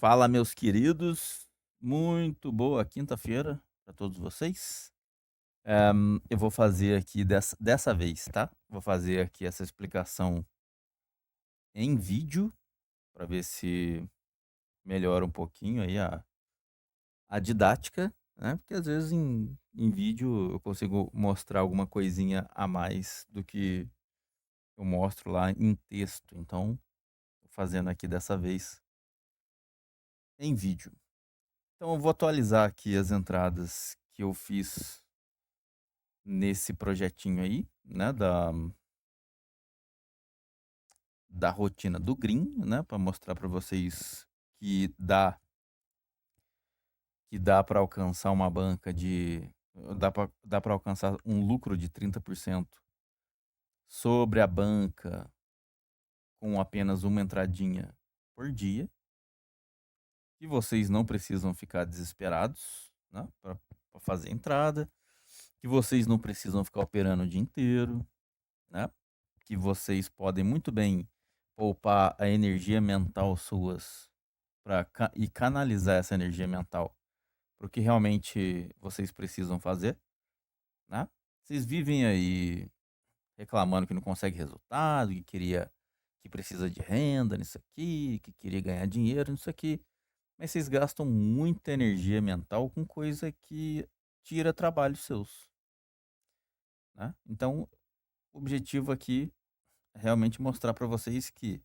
Fala, meus queridos. Muito boa quinta-feira para todos vocês. Eu vou fazer aqui dessa vez, tá? Vou fazer aqui essa explicação em vídeo para ver se melhora um pouquinho aí a didática, né? Porque às vezes em vídeo eu consigo mostrar alguma coisinha a mais do que eu mostro lá em texto. Então, tô fazendo aqui dessa vez em vídeo. Então, eu vou atualizar aqui as entradas que eu fiz nesse projetinho aí, né, da rotina do Green, né, para mostrar para vocês que dá para alcançar uma banca de dá para alcançar um lucro de 30% sobre a banca com apenas uma entradinha por dia, e vocês não precisam ficar desesperados, né, para fazer entrada, que vocês não precisam ficar operando o dia inteiro, né? Que vocês podem muito bem poupar a energia mental suas e canalizar essa energia mental para o que realmente vocês precisam fazer, né? Vocês vivem aí reclamando que não consegue resultado, que precisa de renda nisso aqui, que queria ganhar dinheiro nisso aqui, mas vocês gastam muita energia mental com coisa que tira trabalho seus, né? Então, o objetivo aqui é realmente mostrar para vocês que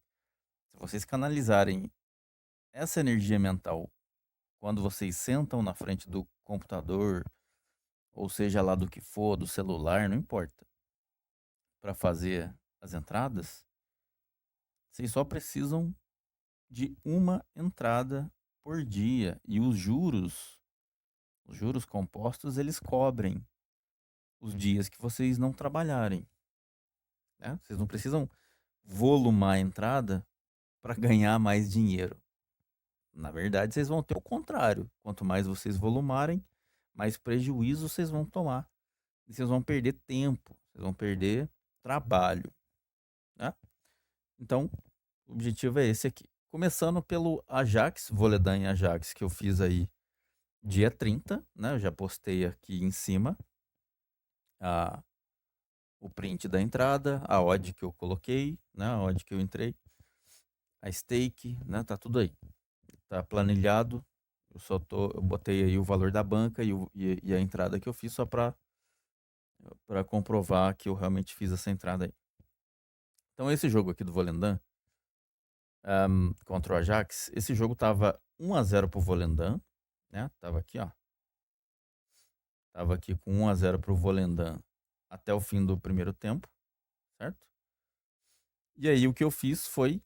se vocês canalizarem essa energia mental quando vocês sentam na frente do computador, ou seja lá do que for, do celular, não importa, para fazer as entradas, vocês só precisam de uma entrada por dia. E os juros compostos, eles cobrem os dias que vocês não trabalharem, né? Vocês não precisam volumar a entrada para ganhar mais dinheiro. Na verdade, vocês vão ter o contrário. Quanto mais vocês volumarem, mais prejuízo vocês vão tomar. E vocês vão perder tempo, vocês vão perder trabalho, né? Então, o objetivo é esse aqui. Começando pelo Ajax, Voledan em Ajax, que eu fiz aí dia 30, né? Eu já postei aqui em cima a, o print da entrada, a odd que eu coloquei, né? A odd que eu entrei, a stake, né? Tá tudo aí. Tá planilhado. Eu botei aí o valor da banca e a entrada que eu fiz só para comprovar que eu realmente fiz essa entrada aí. Então esse jogo aqui do Volendam, contra o Ajax, esse jogo tava 1-0 pro Volendam, né? Tava aqui, ó. Tava aqui com 1-0 pro Volendam até o fim do primeiro tempo, certo? E aí o que eu fiz foi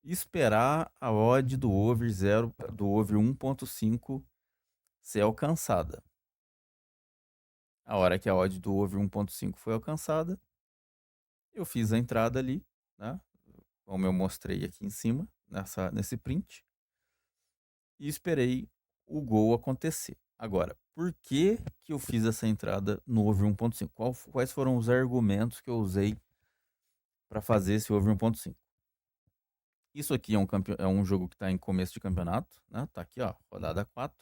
esperar a odd do over 1.5 ser alcançada. A hora que a odd do over 1.5 foi alcançada, eu fiz a entrada ali, né? Como eu mostrei aqui em cima, nesse print, e esperei o gol acontecer. Agora, por que que eu fiz essa entrada no over 1.5? Quais foram os argumentos que eu usei para fazer esse over 1.5? Isso aqui é um jogo que está em começo de campeonato, né? Tá aqui, ó, rodada 4.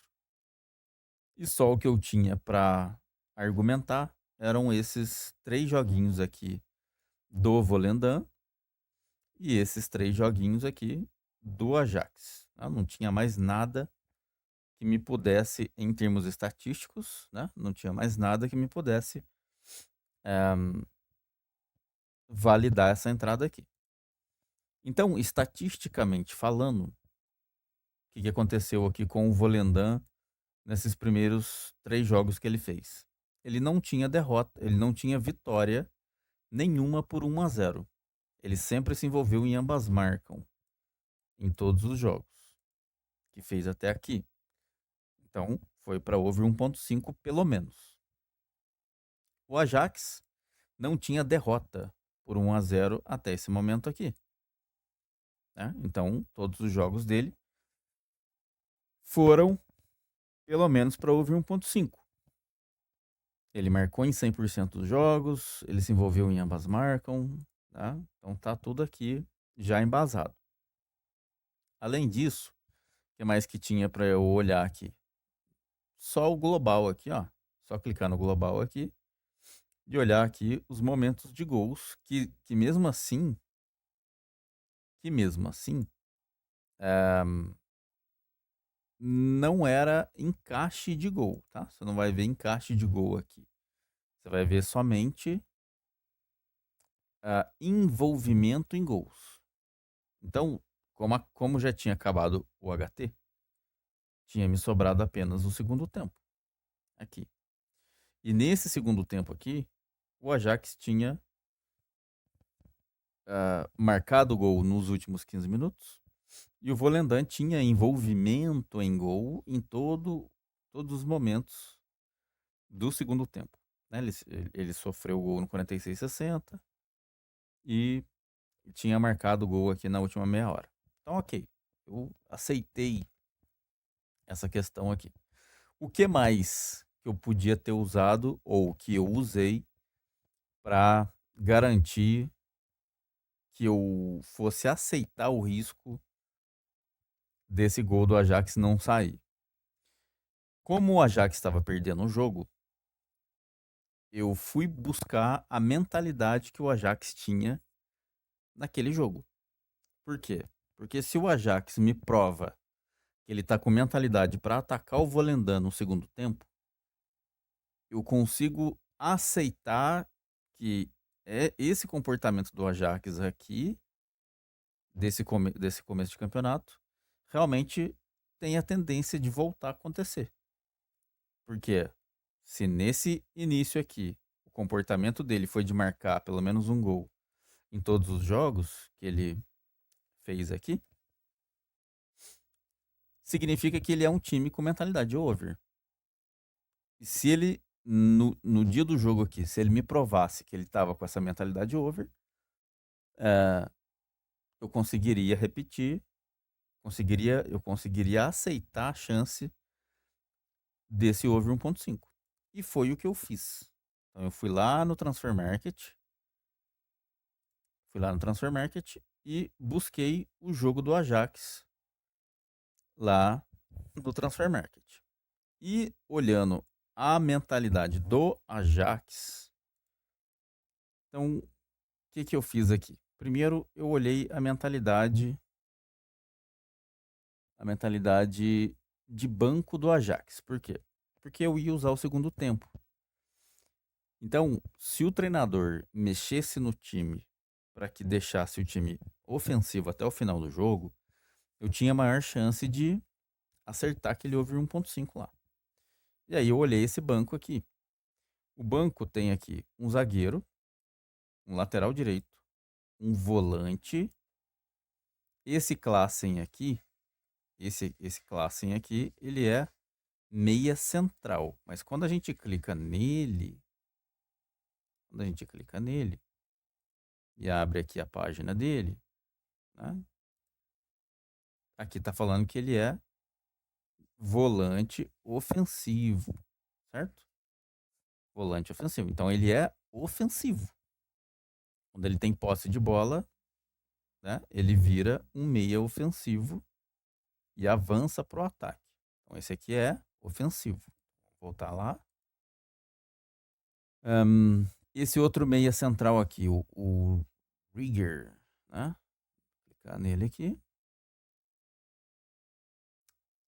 E só o que eu tinha para argumentar eram esses três joguinhos aqui do Volendam e esses três joguinhos aqui do Ajax. Eu não tinha mais nada que me pudesse, em termos estatísticos, né? Não tinha mais nada que me pudesse validar essa entrada aqui. Então, estatisticamente falando, o que aconteceu aqui com o Volendam nesses primeiros três jogos que ele fez? Ele não tinha derrota, ele não tinha vitória nenhuma por 1-0. Ele sempre se envolveu em ambas marcam em todos os jogos que fez até aqui. Então, foi para over 1.5 pelo menos. O Ajax não tinha derrota por 1-0 até esse momento aqui, né? Então, todos os jogos dele foram pelo menos para over 1.5. Ele marcou em 100% dos jogos, ele se envolveu em ambas marcam, tá? Então tá tudo aqui já embasado. Além disso, que mais que tinha para eu olhar aqui? Só o global aqui, ó. Só clicar no global aqui e olhar aqui os momentos de gols que mesmo assim, eh, não era encaixe de gol, tá? Você não vai ver encaixe de gol aqui. Você vai ver somente envolvimento em gols. Então, como já tinha acabado o HT, tinha me sobrado apenas o segundo tempo aqui. E nesse segundo tempo aqui, o Ajax tinha marcado o gol nos últimos 15 minutos e o Volendam tinha envolvimento em gol em todos os momentos do segundo tempo. Né? Ele sofreu o gol no 46-60 e tinha marcado o gol aqui na última meia hora. Então, ok, eu aceitei essa questão aqui. O que mais que eu podia ter usado ou que eu usei para garantir que eu fosse aceitar o risco desse gol do Ajax não sair? Como o Ajax estava perdendo o jogo, eu fui buscar a mentalidade que o Ajax tinha naquele jogo. Por quê? Porque se o Ajax me prova que ele tá com mentalidade para atacar o Volendam no segundo tempo, eu consigo aceitar que é esse comportamento do Ajax aqui, desse começo de campeonato, realmente tem a tendência de voltar a acontecer. Porque se nesse início aqui o comportamento dele foi de marcar pelo menos um gol em todos os jogos que ele fez aqui, significa que ele é um time com mentalidade over. E se ele, no dia do jogo aqui, se ele me provasse que ele estava com essa mentalidade over, eu conseguiria repetir, eu conseguiria aceitar a chance desse over 1.5. E foi o que eu fiz. Então eu fui lá no Transfer Market, e busquei o jogo do Ajax lá no Transfer Market. E olhando a mentalidade do Ajax, então o que eu fiz aqui? Primeiro eu olhei a mentalidade de banco do Ajax. Por quê? Porque eu ia usar o segundo tempo. Então, se o treinador mexesse no time para que deixasse o time ofensivo até o final do jogo, eu tinha maior chance de acertar aquele over 1.5 lá. E aí eu olhei esse banco aqui. O banco tem aqui um zagueiro, um lateral direito, um volante. Esse Klaassen aqui, esse Klaassen aqui, ele é meia central. Mas quando a gente clica nele, e abre aqui a página dele, né? Aqui tá falando que ele é volante ofensivo, certo? Volante ofensivo. Então ele é ofensivo. Quando ele tem posse de bola, né, ele vira um meia ofensivo e avança pro ataque. Então esse aqui é ofensivo. Vou voltar lá. Esse outro meia central aqui, o Rieger, né? Clicar nele aqui.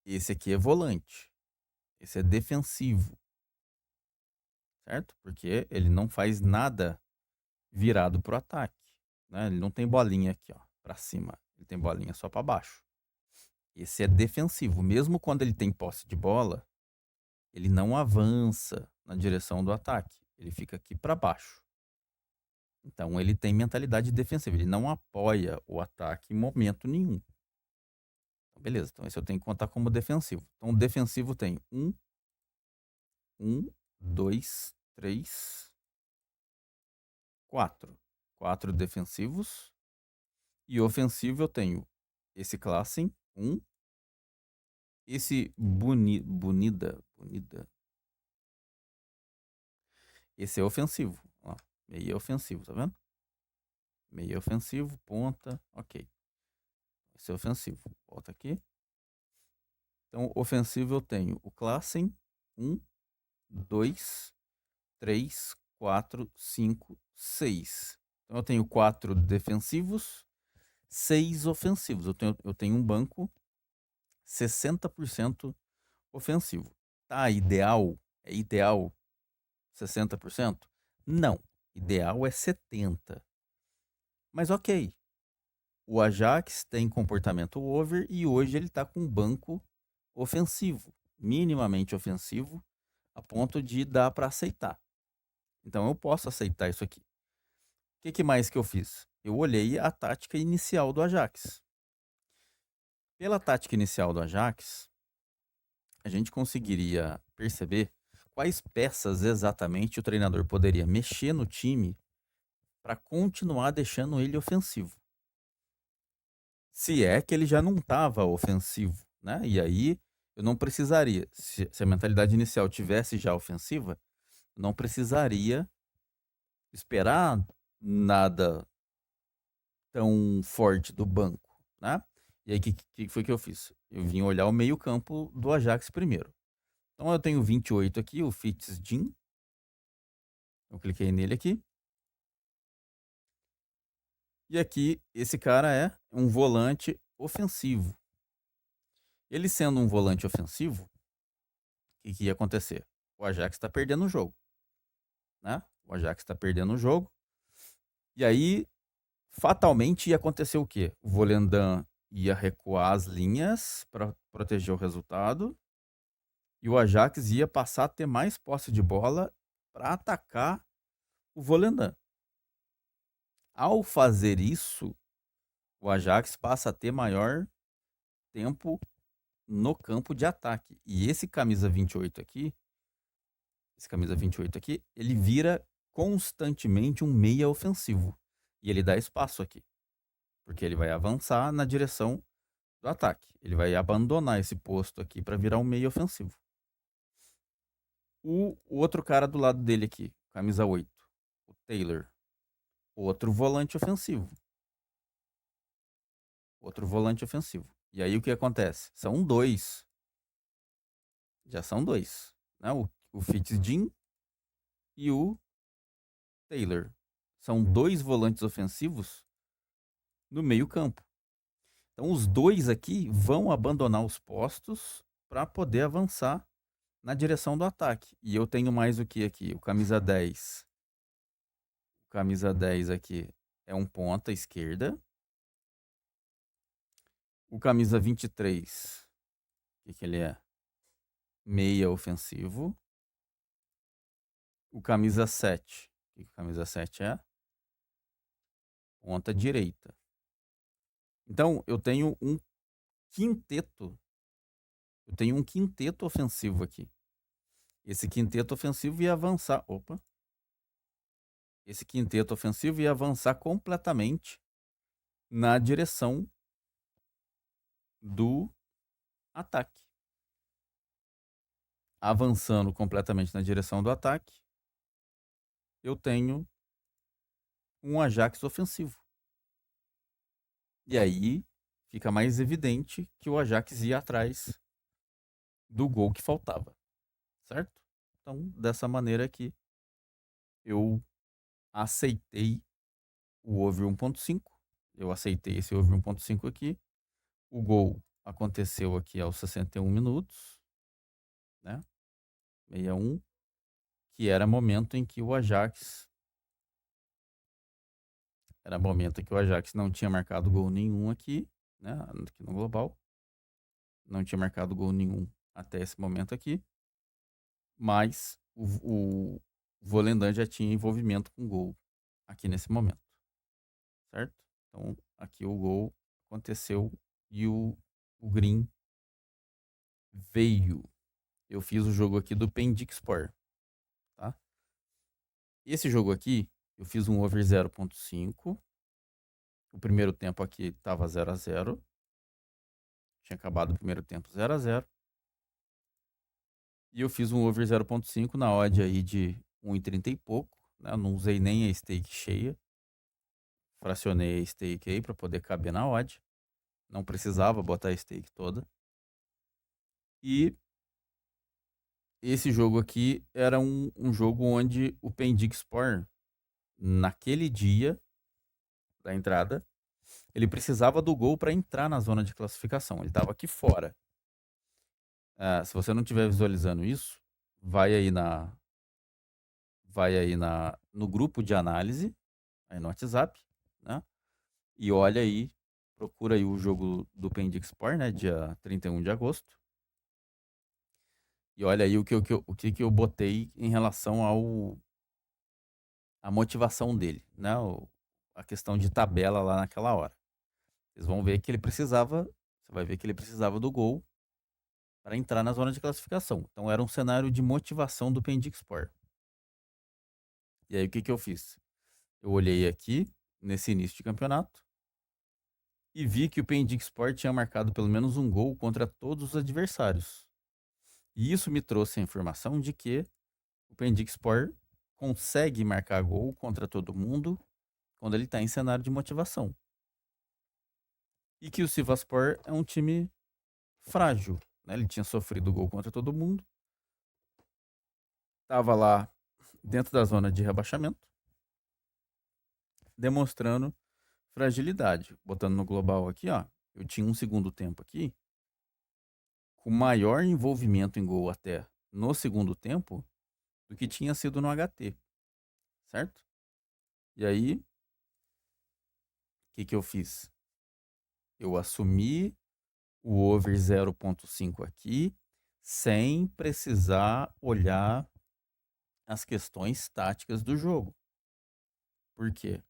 Esse aqui é volante. Esse é defensivo. Certo? Porque ele não faz nada virado pro ataque. Né? Ele não tem bolinha aqui, ó, pra cima. Ele tem bolinha só para baixo. Esse é defensivo. Mesmo quando ele tem posse de bola, ele não avança na direção do ataque. Ele fica aqui para baixo. Então ele tem mentalidade defensiva. Ele não apoia o ataque em momento nenhum. Então, beleza. Então esse eu tenho que contar como defensivo. Então o defensivo tem 2, 3, 4. 4 defensivos. E ofensivo eu tenho esse Klaassen, 1. Esse Bonida. Esse é ofensivo. Ó, meio ofensivo, tá vendo? Meio ofensivo, ponta, ok. Esse é ofensivo. Volta aqui. Então, ofensivo eu tenho o Klaassen, 1, 2, 3, 4, 5, 6. Então, eu tenho 4 defensivos, 6 ofensivos. Eu tenho um banco 60% ofensivo. Tá ideal? É ideal 60%? Não. Ideal é 70%. Mas ok. O Ajax tem comportamento over e hoje ele está com um banco ofensivo, minimamente ofensivo, a ponto de dar para aceitar. Então eu posso aceitar isso aqui. O que mais que eu fiz? Eu olhei a tática inicial do Ajax. Pela tática inicial do Ajax, a gente conseguiria perceber quais peças exatamente o treinador poderia mexer no time para continuar deixando ele ofensivo. Se é que ele já não estava ofensivo, né? E aí eu não precisaria, se a mentalidade inicial tivesse já ofensiva, eu não precisaria esperar nada tão forte do banco, né? E aí, o que foi que eu fiz? Eu vim olhar o meio-campo do Ajax primeiro. Então, eu tenho 28 aqui, o Fitzgin. Eu cliquei nele aqui. E aqui, esse cara é um volante ofensivo. Ele sendo um volante ofensivo, o que ia acontecer? O Ajax está perdendo o jogo, né? O Ajax está perdendo o jogo. E aí, fatalmente, ia acontecer o quê? O Volendam ia recuar as linhas para proteger o resultado. E o Ajax ia passar a ter mais posse de bola para atacar o Volendam. Ao fazer isso, o Ajax passa a ter maior tempo no campo de ataque. E esse camisa 28 aqui, ele vira constantemente um meia ofensivo. E ele dá espaço aqui, porque ele vai avançar na direção do ataque. Ele vai abandonar esse posto aqui para virar um meia ofensivo. O outro cara do lado dele aqui, camisa 8, o Taylor, outro volante ofensivo. Outro volante ofensivo. E aí o que acontece? São dois. Já são dois. Né? O Fitzgin e o Taylor. São dois volantes ofensivos no meio campo. Então os dois aqui vão abandonar os postos para poder avançar na direção do ataque. E eu tenho mais o que aqui? O camisa 10. O camisa 10 aqui é um ponta esquerda. O camisa 23, o que ele é? Meia ofensivo. O camisa 7. O que o camisa 7 é? Ponta direita. Então, eu tenho um quinteto. Eu tenho um quinteto ofensivo aqui. Esse quinteto ofensivo ia avançar. Opa! Esse quinteto ofensivo ia avançar completamente na direção do ataque. Avançando completamente na direção do ataque, eu tenho um Ajax ofensivo. E aí fica mais evidente que o Ajax ia atrás do gol que faltava, certo? Então, dessa maneira que eu aceitei o over 1.5, eu aceitei esse over 1.5 aqui. O gol aconteceu aqui aos 61 minutos, né? 61, que era momento em que o Ajax não tinha marcado gol nenhum aqui, né? Aqui no global. Não tinha marcado gol nenhum até esse momento aqui. Mas o Volendam já tinha envolvimento com gol aqui nesse momento, certo? Então, aqui o gol aconteceu e o Green veio. Eu fiz o jogo aqui do Pendic Sport, tá? Esse jogo aqui, eu fiz um over 0.5. O primeiro tempo aqui tava 0-0. Tinha acabado o primeiro tempo 0-0. E eu fiz um over 0.5 na odd aí de 1,30 e pouco, né? Eu não usei nem a stake cheia. Fracionei a stake aí para poder caber na odd. Não precisava botar a stake toda. E esse jogo aqui era um jogo onde o Pendixpor, naquele dia da entrada, ele precisava do gol para entrar na zona de classificação. Ele estava aqui fora. Se você não estiver visualizando isso, vai aí no grupo de análise, aí no WhatsApp, né? E olha aí, procura aí o jogo do Pendixpor, né? Dia 31 de agosto. E olha aí o que eu botei em relação a motivação dele, né? A questão de tabela lá naquela hora. Vocês vão ver que ele precisava, você vai ver que ele precisava do gol para entrar na zona de classificação. Então era um cenário de motivação do Pendixpor. E aí o que eu fiz? Eu olhei aqui nesse início de campeonato e vi que o Pendixpor tinha marcado pelo menos um gol contra todos os adversários. E isso me trouxe a informação de que o Pendixpor consegue marcar gol contra todo mundo quando ele está em cenário de motivação. E que o Sivasspor é um time frágil, né? Ele tinha sofrido gol contra todo mundo, estava lá dentro da zona de rebaixamento, demonstrando fragilidade. Botando no global aqui, ó, eu tinha um segundo tempo aqui com maior envolvimento em gol até no segundo tempo do que tinha sido no HT, certo? E aí, o que eu fiz? Eu assumi o over 0.5 aqui, sem precisar olhar as questões táticas do jogo. Por quê?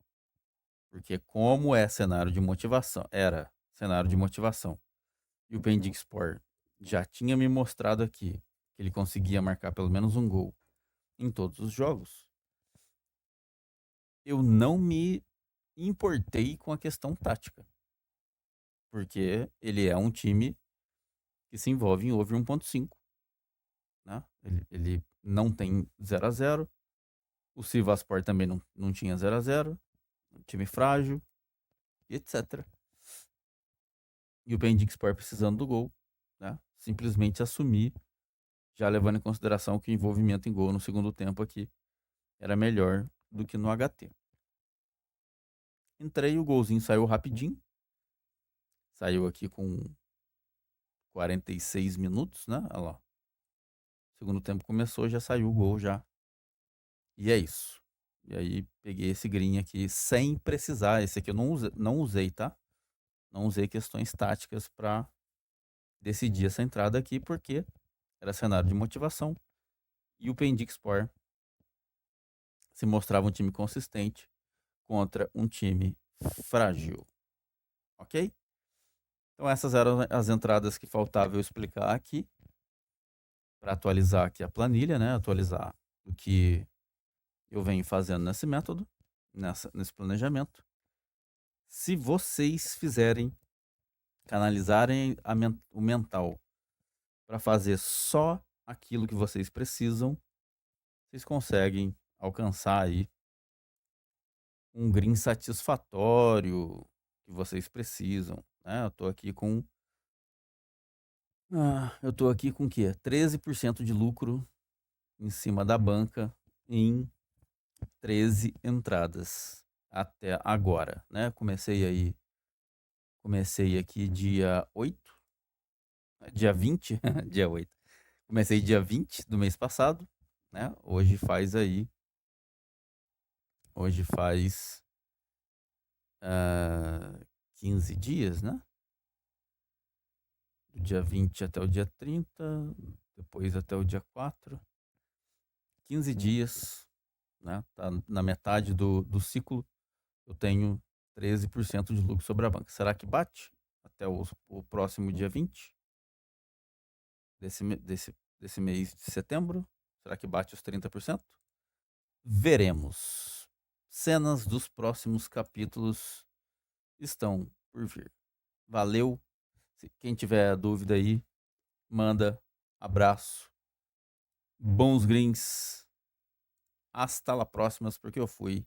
Porque como é cenário de motivação, era cenário de motivação, e o Pendixpor já tinha me mostrado aqui que ele conseguia marcar pelo menos um gol em todos os jogos, eu não me importei com a questão tática. Porque ele é um time que se envolve em over 1.5. Né? Ele não tem 0-0. O Sivasspor também não tinha 0-0. Um time frágil, etc. E o Pendixpor precisando do gol. Né? Simplesmente assumir, já levando em consideração que o envolvimento em gol no segundo tempo aqui era melhor do que no HT. Entrei, o golzinho saiu rapidinho. Saiu aqui com 46 minutos, né? Olha lá. Segundo tempo começou, já saiu o gol já. E é isso. E aí peguei esse green aqui sem precisar. Esse aqui eu não usei, tá? Não usei questões táticas para decidir essa entrada aqui, porque era cenário de motivação. E o Pendixpor se mostrava um time consistente contra um time frágil. Ok? Então essas eram as entradas que faltava eu explicar aqui. Para atualizar aqui a planilha, né? Atualizar o que eu venho fazendo nesse método, nesse planejamento. Se vocês canalizarem o mental para fazer só aquilo que vocês precisam, vocês conseguem alcançar aí um green satisfatório que vocês precisam, né? Eu tô aqui com o quê? 13% de lucro em cima da banca em 13 entradas até agora, né? Comecei aqui dia 8, dia 20, dia 8. Comecei dia 20 do mês passado, né? Hoje faz 15 dias, né? Do dia 20 até o dia 30, depois até o dia 4. 15 dias, né? Tá na metade do ciclo, eu tenho 13% de lucro sobre a banca. Será que bate até o próximo dia 20 desse mês de setembro? Será que bate os 30%? Veremos. Cenas dos próximos capítulos estão por vir. Valeu. Quem tiver dúvida aí, manda. Abraço. Bons greens. Hasta la próximas, porque eu fui.